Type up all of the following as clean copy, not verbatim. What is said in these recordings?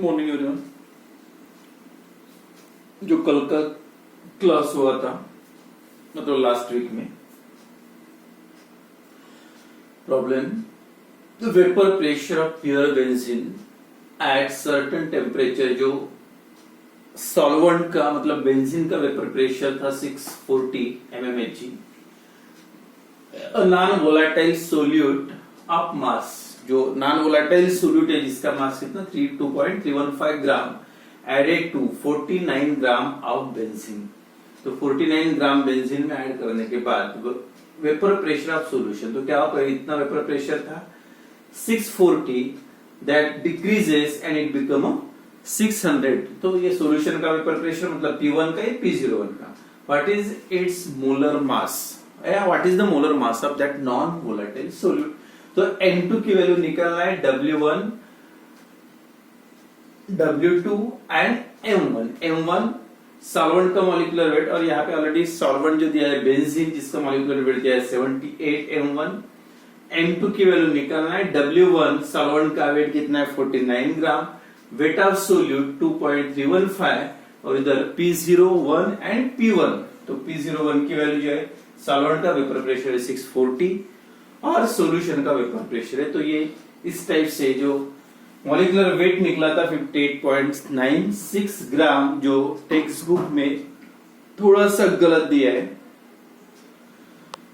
Morning everyone. जो कल का क्लास हुआ था मतलब लास्ट वीक में, problem the vapour pressure of pure benzene at certain temperature. जो सॉल्वेंट का मतलब बेंजीन का वेपर प्रेशर था 640 mmHg। Non volatile solute of mass, जो नॉन वोलाटाइल सोल्यूट है जिसका मास कितना 2.315 gram added to 49 gram of benzene. तो 49 ग्राम बेंजीन में ऐड करने के बाद वेपर प्रेशर ऑफ सॉल्यूशन, तो क्या होगा, इतना वेपर प्रेशर था 640 that decreases and it become 600। तो ये सॉल्यूशन का वेपर प्रेशर मतलब P1 का या P01 का। What is it's molar mass, what is the molar mass of that non volatile solute. तो N2 की वैल्यू निकालना है W1 W2 and M1। M1 solvent का मॉलिक्यूलर वेट, और यहाँ पे ऑलरेडी सॉल्वेंट जो दिया है बेंजीन जिसका मॉलिक्यूलर वेट दिया है 78 M1। M2 की वैल्यू निकालना है W1 सॉल्वेंट का वेट कितना है 49 ग्राम, वेट ऑफ सोल्यूट 2.315, और इधर P01 एंड P1। तो P01 की वैल्यू जो है सॉल्वेंट का वेपर प्रेशर है 640 और सॉल्यूशन का वेपर प्रेशर है। तो ये इस टाइप से जो मॉलिक्यूलर वेट निकला था 58.96 ग्राम, जो टेक्स्ट बुक में थोड़ा सा गलत दिया है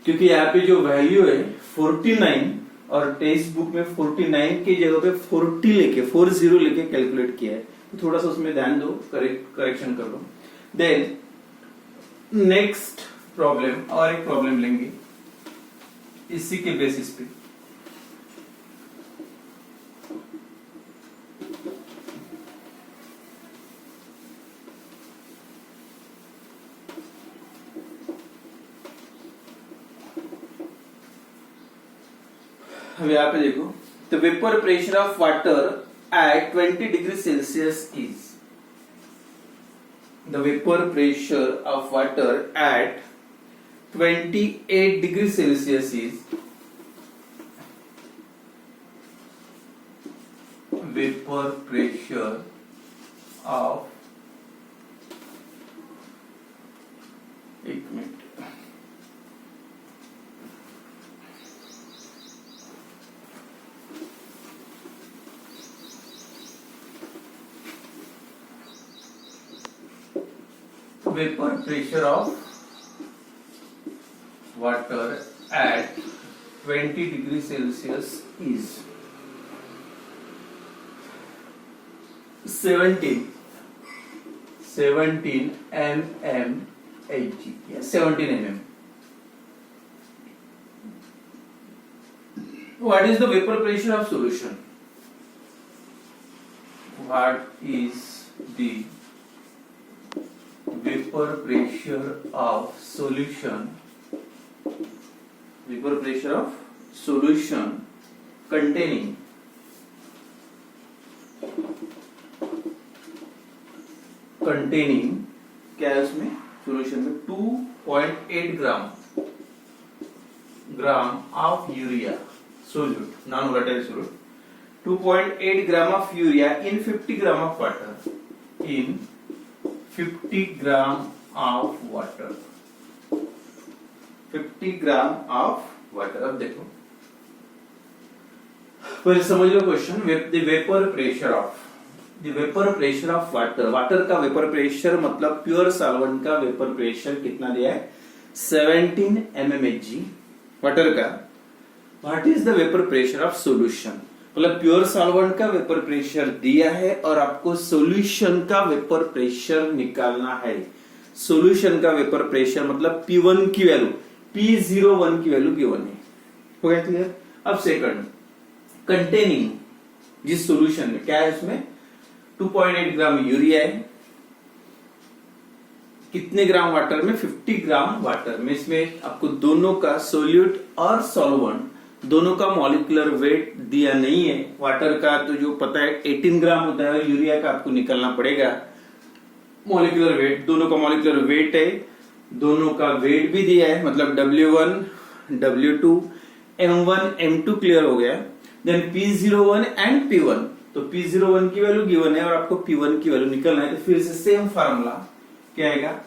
क्योंकि यहाँ पे जो वैल्यू है 49 और टेक्स्ट बुक में 49 की जगह पे 40 लेके कैलकुलेट किया है। तो थोड़ा सा उसमें ध्यान दो, करेक्शन कर लो। देन नेक्स्ट प्रॉब्लम, और एक प्रॉब्लम लेंगे इसी के बेसिस पे। अब यहाँ पे देखो, the vapour pressure of water at 20 degree Celsius is, the vapour pressure of water at 28 degree Celsius is, vapour pressure of, एक मिनट, vapour pressure of water at 20 degree Celsius is 17 mmHg, yes, 17 mm. What is the vapor pressure of solution? What is the vapor pressure of solution? Vapor pressure of solution containing क्या है उसमें solution में 2.8 gram of urea solute, non volatile solute, 2.8 gram of urea in 50 gram of water, in 50 gram of water, 50 gram of water. अब देखो पहले समझ लो question. The vapour pressure of water, water का वेपर प्रेशर मतलब pure solvent का vapour pressure कितना दिया है 17 mmHg वाटर का। What is the vapour pressure of solution, मतलब प्योर सॉल्वेंट का वेपर प्रेशर दिया है और आपको सॉल्यूशन का वेपर प्रेशर निकालना है। सॉल्यूशन का वेपर प्रेशर मतलब P1 की वैल्यू, P01 की वैल्यू P1 है। हो गया क्लियर। अब सेकंड, कंटेनिंग, जिस सॉल्यूशन में क्या है उसमें 2.8 ग्राम यूरिया है, कितने ग्राम वाटर में 50 ग्राम वाटर में। इसमें आपको दोनों का सोल्यूट और सॉल्वेंट दोनों का मॉलिक्यूलर वेट दिया नहीं है। वाटर का तो जो पता है 18 ग्राम होता है और यूरिया का आपको निकालना पड़ेगा मॉलिक्यूलर वेट। दोनों का मॉलिक्यूलर वेट है, दोनों का वेट भी दिया है, मतलब W1 W2 M1 M2 clear हो गया। देन P01 एंड P1 तो P01 की वैल्यू गिवन है और आपको P1 की वैल्यू निकलना है, तो फिर से सेम फार्मूला क्या आएगा,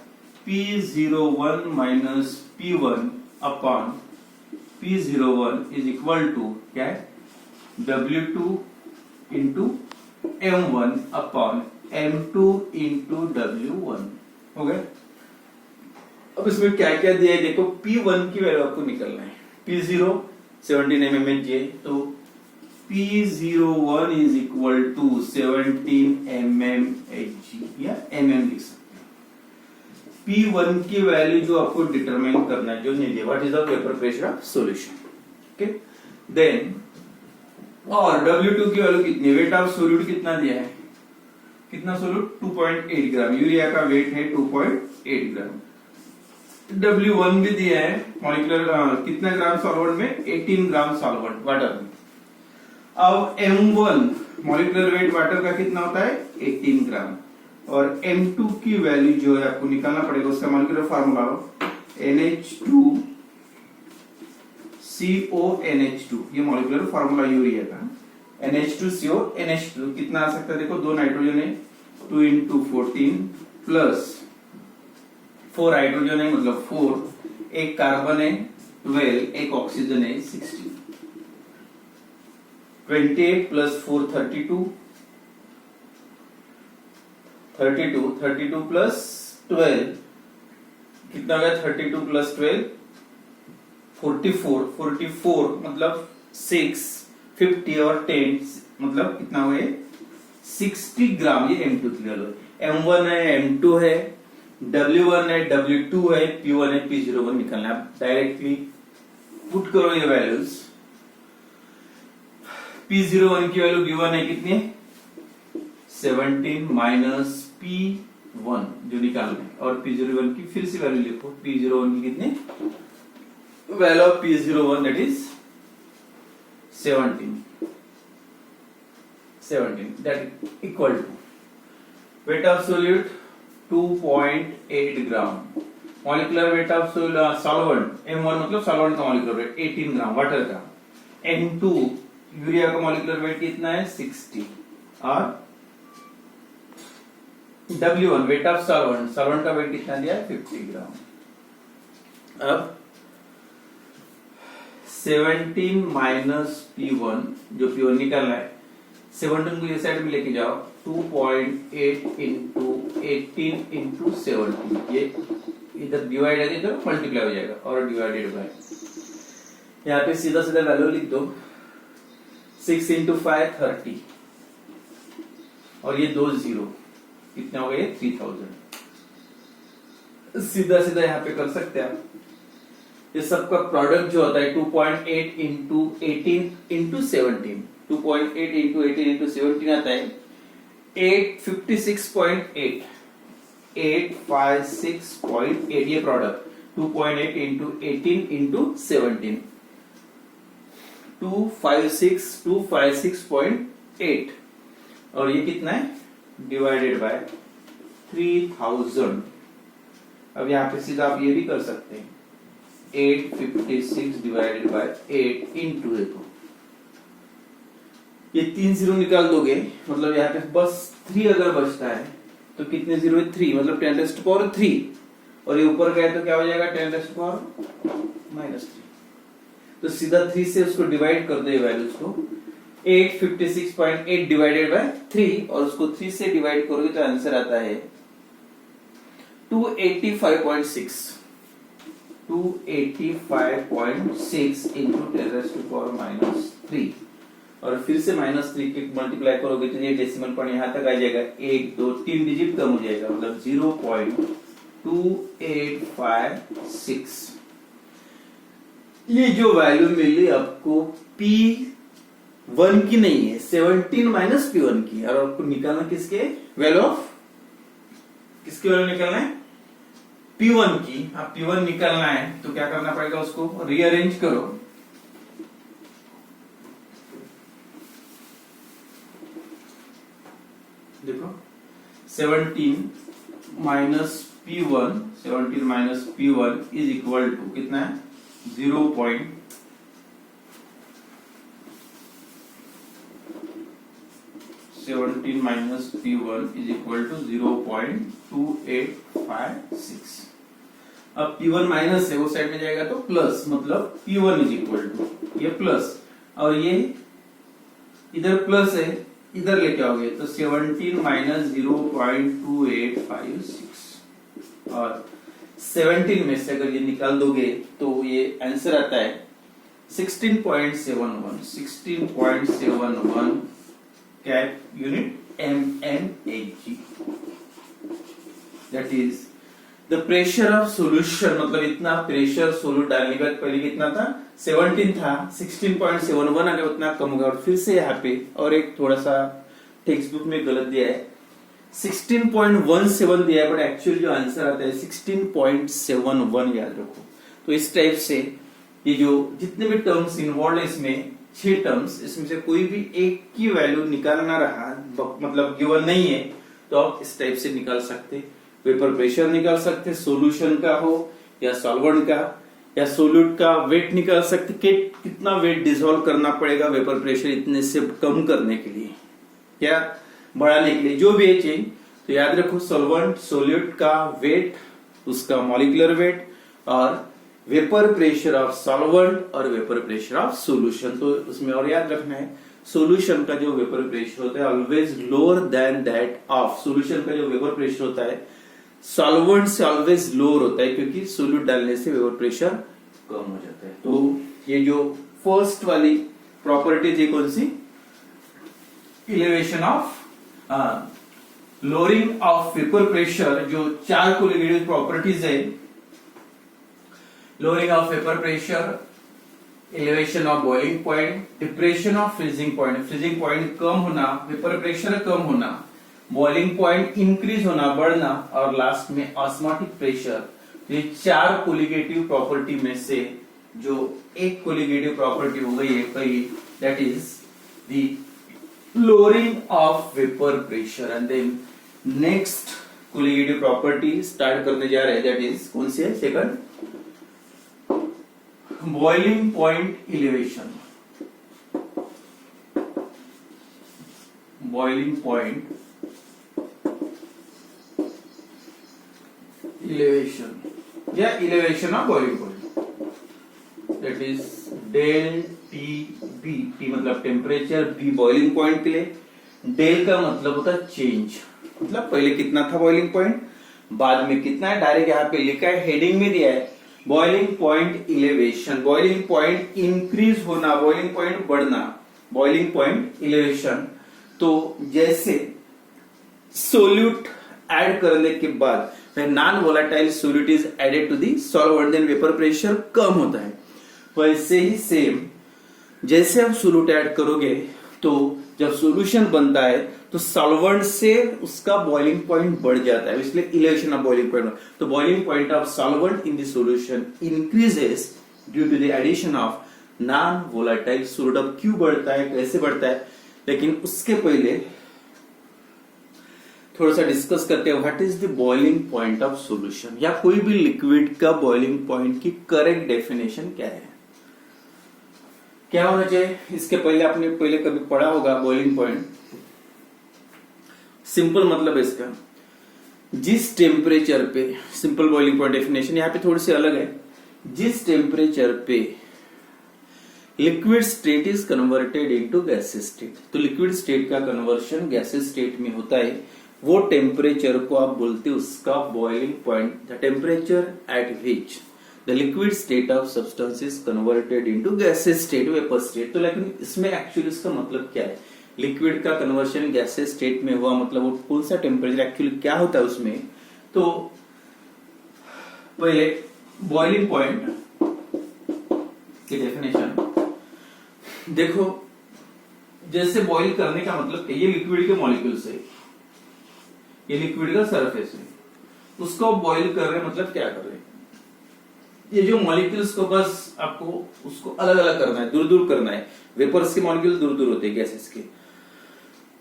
P01 minus P1 upon P01 is equal to क्या है, W2 into M1 upon M2 into W1 हो गया। अब इसमें क्या क्या दिया है देखो, P1 की वैल्यू आपको निकलना है, P0 17 mmHg, तो P01 is equal to 17 mmHg या mm लिख सकते हैं। P1 की वैल्यू जो आपको डिटरमाइन करना है, जो नहीं दिया, what is the vapour pressure of solution, okay. Then और W2 की वैल्यू कितनी, वेट ऑफ सोल्यूट कितना दिया है, कितना सोल्यूट 2.8 ग्राम, यूरिया का वेट है 2.8 ग्राम। W1 भी दिया है, मॉलिक्यूलर कितना ग्राम सॉल्वेंट में, 18 ग्राम सॉल्वेंट वाटर में। अब M1 मॉलिक्यूलर वेट वाटर का कितना होता है, 18 ग्राम, और M2 की वैल्यू जो है आपको निकालना पड़ेगा, उसका मॉलिक्यूलर फार्मूला NH2 CONH2, ये मॉलिक्यूलर फार्मूला यूरिया का, NH2 CONH2 कितना आ सकता है देखो, 2 नाइट्रोजन है 2 into 14 प्लस 4 हाइड्रोजन है मतलब 4, एक कार्बन है 12, एक ऑक्सीजन है 16, 28 प्लस 4 32, 32 प्लस 12 कितना हो गया, 32 प्लस 12 44 मतलब 6, 50 और 10 मतलब कितना हुए 60 ग्राम, ये M2 की वैल्यू है। M1 है, M2 है, W1 है, W2 है, P1 है, P01 निकलना है। आप डायरेक्टली पुट करो ये वैल्यूज। P01 की वैल्यू गिवन है कितनी, 17 माइनस P1 जो निकालना है, और P01 की फिर से वैल्यू लिखो, P01 की कितनी, value of P01 that is 17 that equal to weight of solute 2.8 gram, molecular weight of solvent M1 मतलब सॉल्वेंट का मॉलिक्यूलर वेट 18 ग्राम वाटर का, M2 यूरिया का मॉलिक्यूलर वेट कितना है 60, और W1 वेट ऑफ सॉल्वेंट का वेट कितना दिया है 50 ग्राम। अब 17 माइनस P1 जो P1 निकालना है, 17 को ये साइड में लेके जाओ, 2.8 इंटू 18 इंटू 17, ये इधर डिवाइड है इधर मल्टीप्लाई हो जाएगा, और डिवाइडेड बाय, यहाँ पे सीधा सीधा वैल्यू लिख दो, 6 इंटू 5 30, और ये 2 0 कितना हो गया 3000, सीधा सीधा यहाँ पे कर सकते हैं आप। ये सबका प्रोडक्ट जो होता है 2.8 इंटू 18 इंटू 17, 2.8 इंटू 18 इंटू 17 आता है 856.8, 856.8 ये प्रोडक्ट, 2.8 इंटू 18 इंटू 17, 256.8, और ये कितना है डिवाइडेड बाय 3000। अब यहाँ पे सीधा आप ये भी कर सकते हैं, 856 डिवाइडेड बाय 8 इंटू, देखो ये 3 जीरो निकाल दोगे, मतलब यहाँ पे बस 3 अगर बचता है तो कितने जीरो है 3, मतलब 10⁻3, और ये ऊपर गए तो क्या हो जाएगा 10⁻−3, तो सीधा 3 से उसको डिवाइड कर दो ये वैल्यूज को, 856.8 डिवाइडेड बाय 3, और उसको 3 से डिवाइड करोगे तो आंसर आता है 285.6, 285.6 इंटू 10⁻⁻3, और फिर से -3 के मल्टीप्लाई करोगे तो ये डेसिमल पॉइंट यहाँ तक आ जाएगा, 1 2 3 डिजिट कम हो जाएगा, मतलब 0.2856। ये जो वैल्यू मिली आपको P1 की नहीं है, 17 माइनस P1 की, और आपको निकालना किसके वैल्यू ऑफ, किसकी वैल्यू निकालना है P1 की। अब P1 निकालना है तो क्या करना पड़ेगा, उसको रीअरेंज करो, देखो 17 minus P1 is equal to कितना है 0.2856, 17 minus P1 is equal to 0.2856। अब P1 माइनस है, वो साइड में जाएगा तो प्लस, मतलब P1 इज इक्वल टू ये प्लस, और ये इधर प्लस है, इधर लेके आओगे तो 17 माइनस 0.2856, और 17 में से अगर ये निकाल दोगे तो ये आंसर आता है 16.71 cap unit mmHg। That is the pressure of solution, मतलब इतना प्रेशर सोल्यूट डालने के बाद पहले कितना था 17 था, 16.71 अगर उतना कम होगा। और फिर से यहाँ पे और एक थोड़ा सा टेक्स्ट बुक में गलत दिया है, 16.17 दिया है, बट एक्चुअली जो आंसर आता है 16.71, याद रखो। तो इस टाइप से ये जो जितने भी टर्म्स इन्वॉल्व है इसमें 6 टर्म्स, इसमें से कोई भी एक की वैल्यू निकालना रहा, मतलब गिवन नहीं है, तो आप इस टाइप से निकाल सकते। वेपर प्रेशर निकाल सकते, सॉल्यूशन का हो या सॉल्वेंट का, या सोल्यूट का वेट निकाल सकते कि कितना वेट डिसॉल्व करना पड़ेगा वेपर प्रेशर इतने से कम करने के लिए, क्या बढ़ाने के लिए, जो भी है चेंज। तो याद रखो सॉल्वेंट सोल्यूट का वेट, उसका मॉलिक्यूलर वेट, और वेपर प्रेशर ऑफ सॉल्वेंट और वेपर प्रेशर ऑफ सॉल्यूशन। तो उसमें और याद रखना है सॉल्यूशन का जो वेपर प्रेशर होता है always lower than that of, solution का जो वेपर प्रेशर होता है सॉल्वेंट से ऑलवेज लोअर होता है, क्योंकि सोल्यूट डालने से वेपर प्रेशर कम हो जाता है। तो ये जो फर्स्ट वाली प्रॉपर्टी थी कौन सी, elevation of lowering of vapour pressure, जो 4 कोलिगेटिव प्रॉपर्टीज है, lowering of vapor pressure, elevation of boiling point, depression of freezing point कम होना, vapor pressure कम होना, boiling point increase होना, बढ़ना, और लास्ट में osmotic pressure। ये 4 कोलिगेटिव प्रॉपर्टी में से जो एक कोलिगेटिव प्रॉपर्टी हो गई है कई, that is the lowering of vapor pressure। and then next colligative property start करने जा रहे हैं, that is कौन सी है, second, boiling point elevation. Boiling point elevation या elevation of boiling point, that is del T B. T मतलब temperature, B boiling point के लिए, डेल का मतलब होता है चेंज, मतलब पहले कितना था बॉइलिंग पॉइंट, बाद में कितना है, डायरेक्ट यहाँ पे लिखा है, हेडिंग में दिया है boiling point elevation. Boiling point increase होना, बॉइलिंग पॉइंट बढ़ना, बॉइलिंग पॉइंट इलेवेशन। तो जैसे सोल्यूट ऐड करने के बाद non volatile solute is added to the solvent, then vapour pressure कम होता है। वैसे ही सेम जैसे आप सोल्यूट ऐड करोगे तो जब सॉल्यूशन बनता है तो सॉल्वेंट से उसका बॉइलिंग पॉइंट बढ़ जाता है, इसलिए इलेवेशन ऑफ बॉइलिंग पॉइंट। तो boiling point of solvent in the solution increases due to the addition of non volatile solute. अब क्यों बढ़ता है, कैसे बढ़ता है, लेकिन उसके पहले थोड़ा सा डिस्कस करते हैं what is the boiling point of solution, या कोई भी लिक्विड का बॉइलिंग पॉइंट की करेक्ट डेफिनेशन क्या है, क्या होना चाहिए। इसके पहले आपने पहले कभी पढ़ा होगा बॉइलिंग पॉइंट, सिंपल मतलब है इसका, जिस टेम्परेचर पे, सिंपल बॉइलिंग पॉइंट डेफिनेशन यहाँ पे थोड़ी सी अलग है, जिस टेम्परेचर पे liquid state is converted into gases state. तो लिक्विड स्टेट का कन्वर्शन गैसेस स्टेट में होता है, वो टेम्परेचर को आप बोलते हैं उसका boiling point, the temperature at which the liquid state of substance is converted into gases state, vapour state. तो लेकिन इसमें एक्चुअली इसका मतलब क्या है, लिक्विड का कन्वर्शन गैसेस स्टेट में हुआ, मतलब वो कौन सा टेम्परेचर एक्चुअली क्या होता है उसमें। तो पहले बॉइलिंग पॉइंट की डेफिनेशन देखो, जैसे बॉइल करने का मतलब ये लिक्विड के मॉलिक्यूल्स है, ये लिक्विड का सरफेस है, उसको बॉइल कर रहे हैं, मतलब क्या कर रहे हैं, ये जो मॉलिक्यूल्स को बस आपको उसको अलग अलग करना है, दूर दूर करना है। वेपर्स के मॉलिक्यूल दूर दूर होते हैं, गैसेस के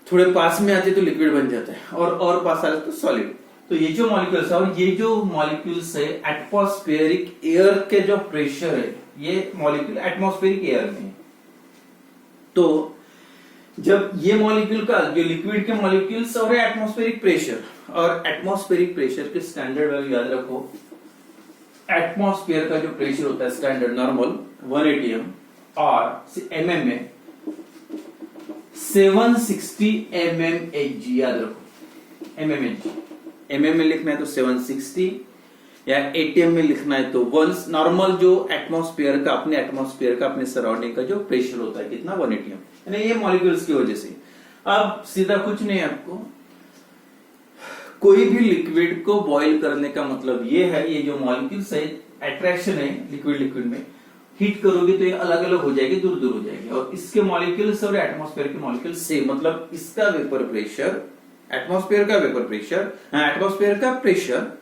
थोड़े पास में आते तो लिक्विड बन जाता है, और पास आ जाते तो सॉलिड। तो ये जो मॉलिक्यूल्स है, और ये जो मॉलिक्यूल्स है एटमॉस्फेरिक एयर के जो प्रेशर है, ये मॉलिक्यूल एटमॉस्फेरिक एयर में। तो जब ये मॉलिक्यूल का जो लिक्विड के मॉलिक्यूल्स और एटमॉस्फेरिक प्रेशर, और एटमॉस्फेरिक प्रेशर के स्टैंडर्ड वैल्यू याद रखो, एटमॉस्फेयर का जो प्रेशर होता है स्टैंडर्ड नॉर्मल 180 एम और एमएम में 760 mmHg याद रखो, mmHg, mm में लिखना है तो 760 या ATM में लिखना है तो वंस नॉर्मल जो एटमॉस्फेयर का अपने सराउंडिंग का जो प्रेशर होता है कितना 180 यानी ये मॉलिक्यूल्स की वजह से। अब सीधा कुछ नहीं है, आपको कोई भी लिक्विड को बॉईल करने का मतलब ये है, ये जो मॉलिक्यूल्स है अट्रैक्शन है लिक्विड में, हीट करोगे तो ये अलग अलग हो जाएगी, दूर दूर हो जाएगी, और इसके मॉलिक्यूल्स और एटमॉस्फेयर के मॉलिक्यूल्स सेम, मतलब इसका वेपर प्रेशर, एटमॉस्फेयर का वेपर प्रेशर, एटमॉस्फेयर का प्रेशर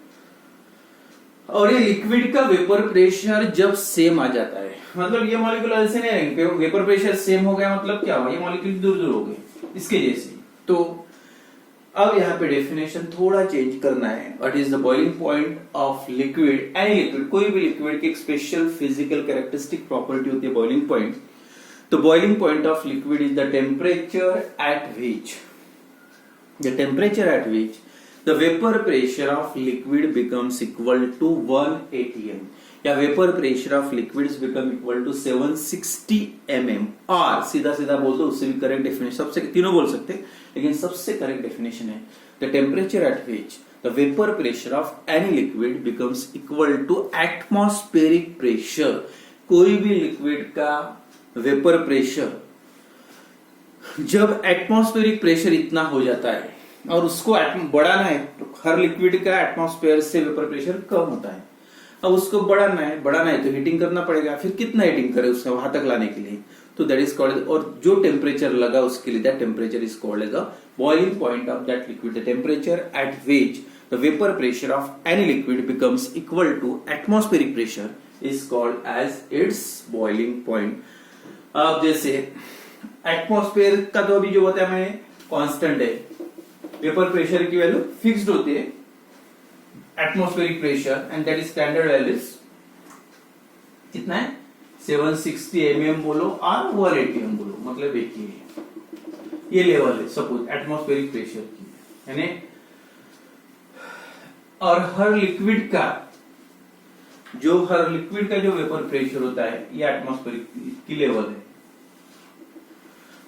और ये लिक्विड का वेपर प्रेशर जब सेम आ जाता है, मतलब ये मॉलिक्यूल ऐसे नहीं रहेंगे, वेपर प्रेशर सेम हो गया मतलब क्या हुआ, ये मॉलिक्यूल दूर दूर हो गए इसके जैसे। तो अब यहाँ पे डेफिनेशन थोड़ा चेंज करना है। What is the boiling point of liquid, any liquid, कोई भी लिक्विड की एक स्पेशल फिजिकल कैरेक्टरिस्टिक प्रॉपर्टी होती है बॉइलिंग पॉइंट। तो boiling point of liquid is the temperature at which the vapor pressure of liquid becomes equal to 1 atm या vapor pressure of liquids become equal to 760 mm, और सीधा सीधा बोल दो उससे भी करेक्ट डेफिनेशन, सबसे तीनों बोल सकते लेकिन सबसे करेक्ट डेफिनेशन है the temperature at which the vapor pressure of any liquid becomes equal to atmospheric pressure। कोई भी लिक्विड का वेपर प्रेशर जब एटमॉस्फेरिक प्रेशर इतना हो जाता है और उसको बढ़ाना है, तो हर लिक्विड का एटमॉस्फेयर से वेपर प्रेशर कम होता है, अब उसको बढ़ाना है तो हीटिंग करना पड़ेगा, फिर कितना हीटिंग करे उसका वहां तक लाने के लिए, तो दैट इज कॉल्ड, और जो टेम्परेचर लगा उसके लिए that temperature is called as the boiling point of that liquid. The temperature at which the vapour pressure of any liquid becomes equal to atmospheric pressure is called as its boiling point. अब जैसे atmosphere का तो अभी जो बताया मैंने constant है, vapour pressure की वैल्यू फिक्स्ड होती है, atmospheric pressure and that is standard values कितना है 760 mm बोलो और 180 mm बोलो, मतलब एक ही है, ये लेवल है सपोज एटमॉस्फेरिक प्रेशर की, यानी और हर लिक्विड का जो वेपर प्रेशर होता है ये एटमॉस्फेरिक की लेवल है,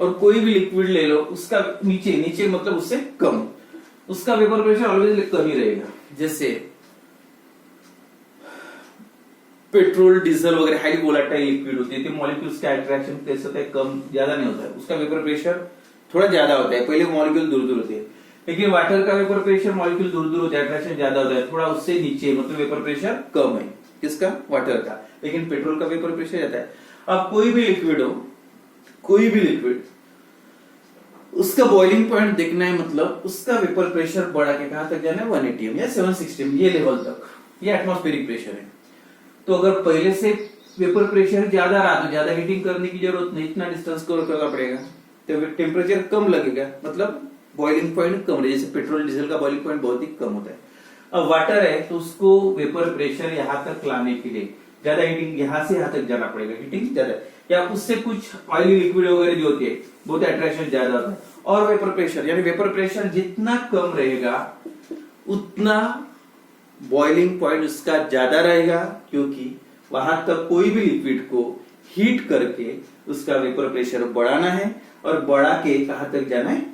और कोई भी लिक्विड ले लो उसका नीचे मतलब उससे कम, उसका वेपर प्रेशर ऑलवेज कम ही रहेगा। जैसे पेट्रोल डीजल वगैरह हाईली वोलेटाइल लिक्विड होती है, मॉलिक्यूल्स का अट्रैक्शन कैसे होता है, कम ज्यादा नहीं होता है, उसका वेपर प्रेशर थोड़ा ज्यादा होता है, पहले मॉलिक्यूल दूर दूर होते हैं। लेकिन वाटर का वेपर प्रेशर मॉलिक्यूल दूर दूर होता है, अट्रैक्शन ज्यादा होता है, थोड़ा उससे नीचे मतलब वेपर प्रेशर कम है किसका, वाटर का, लेकिन पेट्रोल का वेपर प्रेशर ज्यादा है। अब कोई भी लिक्विड उसका बॉइलिंग पॉइंट देखना है, मतलब उसका वेपर प्रेशर बढ़ा के कहां तक जाना है 180 या 760 ये लेवल तक, ये एटमॉस्फेरिक प्रेशर है। तो अगर पहले से वेपर प्रेशर ज्यादा रहा तो ज्यादा हीटिंग करने की जरूरत नहीं, इतना डिस्टेंस कवर करना पड़ेगा, तो टेम्परेचर कम लगेगा, मतलब बॉइलिंग पॉइंट कम रहे, जैसे पेट्रोल डीजल का बॉइलिंग पॉइंट बहुत ही कम होता है। अब वाटर है तो उसको वेपर प्रेशर यहाँ तक लाने के लिए ज्यादा हीटिंग, यहाँ से यहाँ तक जाना पड़ेगा, हीटिंग ज्यादा, या उससे कुछ ऑयली लिक्विड वगैरह जो होती है बहुत अट्रैक्शन ज्यादा होता है, और वेपर प्रेशर यानी वेपर प्रेशर जितना कम रहेगा उतना बॉइलिंग पॉइंट उसका ज्यादा रहेगा, क्योंकि वहां तक कोई भी लिक्विड को हीट करके उसका वेपर प्रेशर बढ़ाना है, और बढ़ा के कहां तक जाना है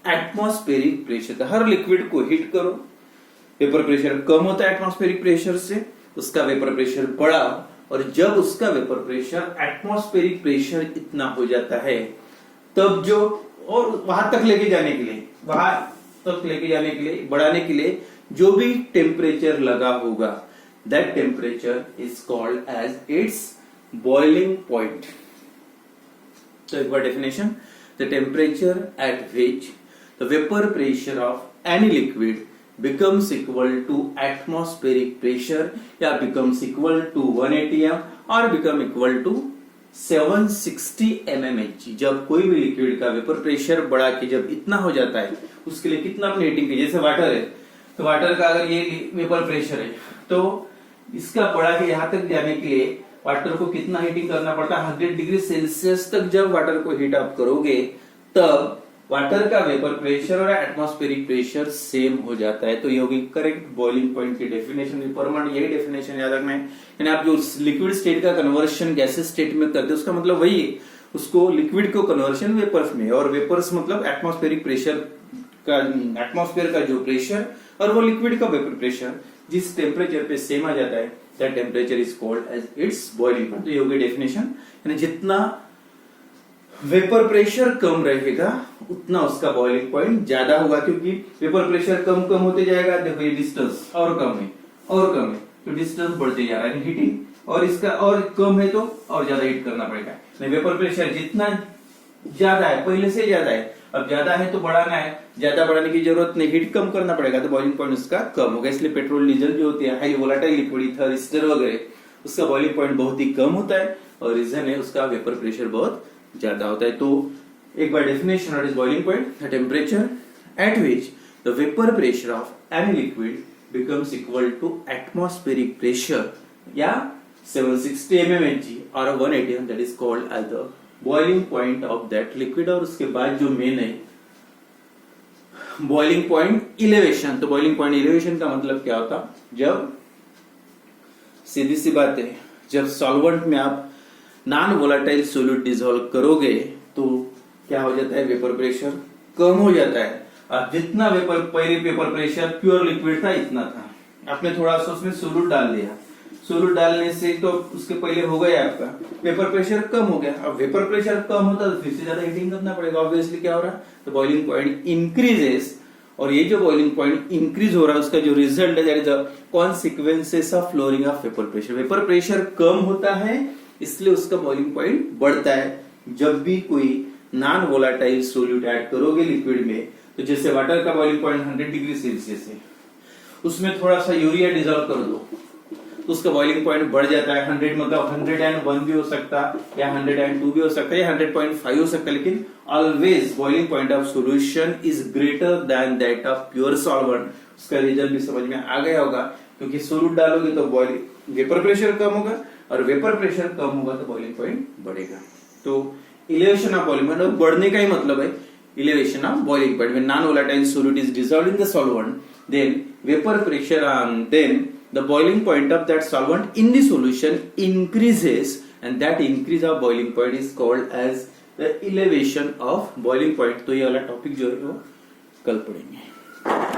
एटमॉस्फेरिक प्रेशर। हर लिक्विड को हीट करो, वेपर प्रेशर कम होता है एटमॉस्फेरिक प्रेशर से, उसका वेपर प्रेशर बढ़ाओ, और जब उसका वेपर प्रेशर एटमॉस्फेरिक प्रेशर इतना हो जाता है तब जो, और वहां तक लेके जाने के लिए बढ़ाने के लिए जो भी टेम्परेचर लगा होगा that temperature is called as its boiling point. तो एक बार definition, the temperature at which the vapour pressure of any liquid becomes equal to atmospheric pressure या becomes equal to 180 m और become equal to 760 mmHg। जब कोई भी liquid का vapour pressure बढ़ा के जब इतना हो जाता है उसके लिए कितना अपनी हीटिंग की, जैसे वाटर है तो वाटर का अगर ये वेपर प्रेशर है तो इसका बढ़ा के यहाँ तक जाने के लिए वाटर को कितना हीटिंग करना पड़ता है, 100 डिग्री सेल्सियस तक जब वाटर को हीट अप करोगे तब वाटर का वेपर प्रेशर और एटमॉस्फेरिक प्रेशर सेम हो जाता है। तो ये होगी करेक्ट बॉइलिंग पॉइंट की डेफिनेशन। परमानेंट यही डेफिनेशन याद रखना है। यानी आप जो लिक्विड स्टेट का कन्वर्शन गैसेस स्टेट में करते हैं उसका मतलब वही है, उसको लिक्विड को कन्वर्शन वेपर्स में, और वेपर्स मतलब एटमॉस्फेरिक प्रेशर का, एटमॉस्फेयर का जो प्रेशर और वो लिक्विड का वेपर प्रेशर जिस टेम्परेचर पे सेम आ जाता है, that temperature is called as its boiling point. तो ये होगी डेफिनेशन। यानी जितना वेपर प्रेशर कम रहेगा उतना उसका बॉइलिंग पॉइंट ज्यादा होगा, क्योंकि वेपर प्रेशर कम कम होते जाएगा। देखो ये डिस्टेंस और कम है और कम है, तो डिस्टेंस बढ़ते जा रहा है हीटिंग, और इसका और कम है तो और ज्यादा हीट करना पड़ेगा। वेपर प्रेशर जितना ज्यादा है, पहले से ज्यादा है, अब ज्यादा है तो बढ़ाना है, ज्यादा बढ़ाने की जरूरत नहीं, हीट कम करना पड़ेगा, तो बॉइलिंग पॉइंट उसका कम होगा। इसलिए पेट्रोल डीजल जो होती है high volatile liquid, ether, ester वगैरह, उसका बॉइलिंग पॉइंट बहुत ही कम होता है, और रीजन है उसका वेपर प्रेशर बहुत ज्यादा होता है। तो एक बार definition, what is boiling point? The temperature at which the vapour pressure of any liquid becomes equal to atmospheric pressure या 760 mmHg or 180 that is called as the boiling point of that liquid। और उसके बाद जो main है boiling point elevation. तो boiling point elevation का मतलब क्या होता? जब सीधी सी बात है, जब सॉल्वेंट में आप नॉन वोलेटाइल सोल्यूट डिसॉल्व करोगे तो क्या हो जाता है? वेपर प्रेशर कम हो जाता है। अब जितना वेपर, पहले वेपर प्रेशर प्योर लिक्विड था इतना था, आपने थोड़ा सा उसमें सोल्यूट डाल दिया, सोल्यूट डालने से तो उसके पहले हो गया आपका वेपर प्रेशर कम हो गया। अब वेपर प्रेशर कम होता है तो फिर से ज्यादा हीटिंग करना पड़ेगा, ऑब्वियसली क्या हो रहा है? तो बॉइलिंग पॉइंट इंक्रीजेस, और ये जो बॉइलिंग पॉइंट इंक्रीज हो रहा है उसका जो रिजल्ट है that is the consequences of lowering of vapour pressure. Vapour pressure कम होता है इसलिए उसका बॉइलिंग पॉइंट बढ़ता है। जब भी कोई नॉन वोलेटाइल सोल्यूट ऐड करोगे लिक्विड में, तो जैसे वाटर का बॉइलिंग पॉइंट 100 डिग्री सेल्सियस है, उसमें थोड़ा सा यूरिया डिजॉल्व कर दो तो उसका बॉइलिंग पॉइंट बढ़ जाता है। 100 मतलब 101 भी हो सकता है, या 102 भी हो सकता है, या 100.5 हो सकता है, लेकिन always boiling point of solution is greater than that of pure solvent. उसका रिजल्ट भी समझ में आ गया होगा, क्योंकि सोल्यूट डालोगे तो बॉइलिंग वेपर प्रेशर कम होगा, और वेपर प्रेशर कम होगा तो बॉइलिंग पॉइंट बढ़ेगा। तो इलेवेशन ऑफ बॉइलिंग पॉइंट, बढ़ने का ही मतलब है elevation of boiling point. When non-volatile solute is dissolved in the solvent, then vapor pressure then the boiling point of that solvent in the solution increases, and that increase of boiling point is called as the elevation of boiling point। तो ये वाला topic जो है वो कल पढ़ेंगे।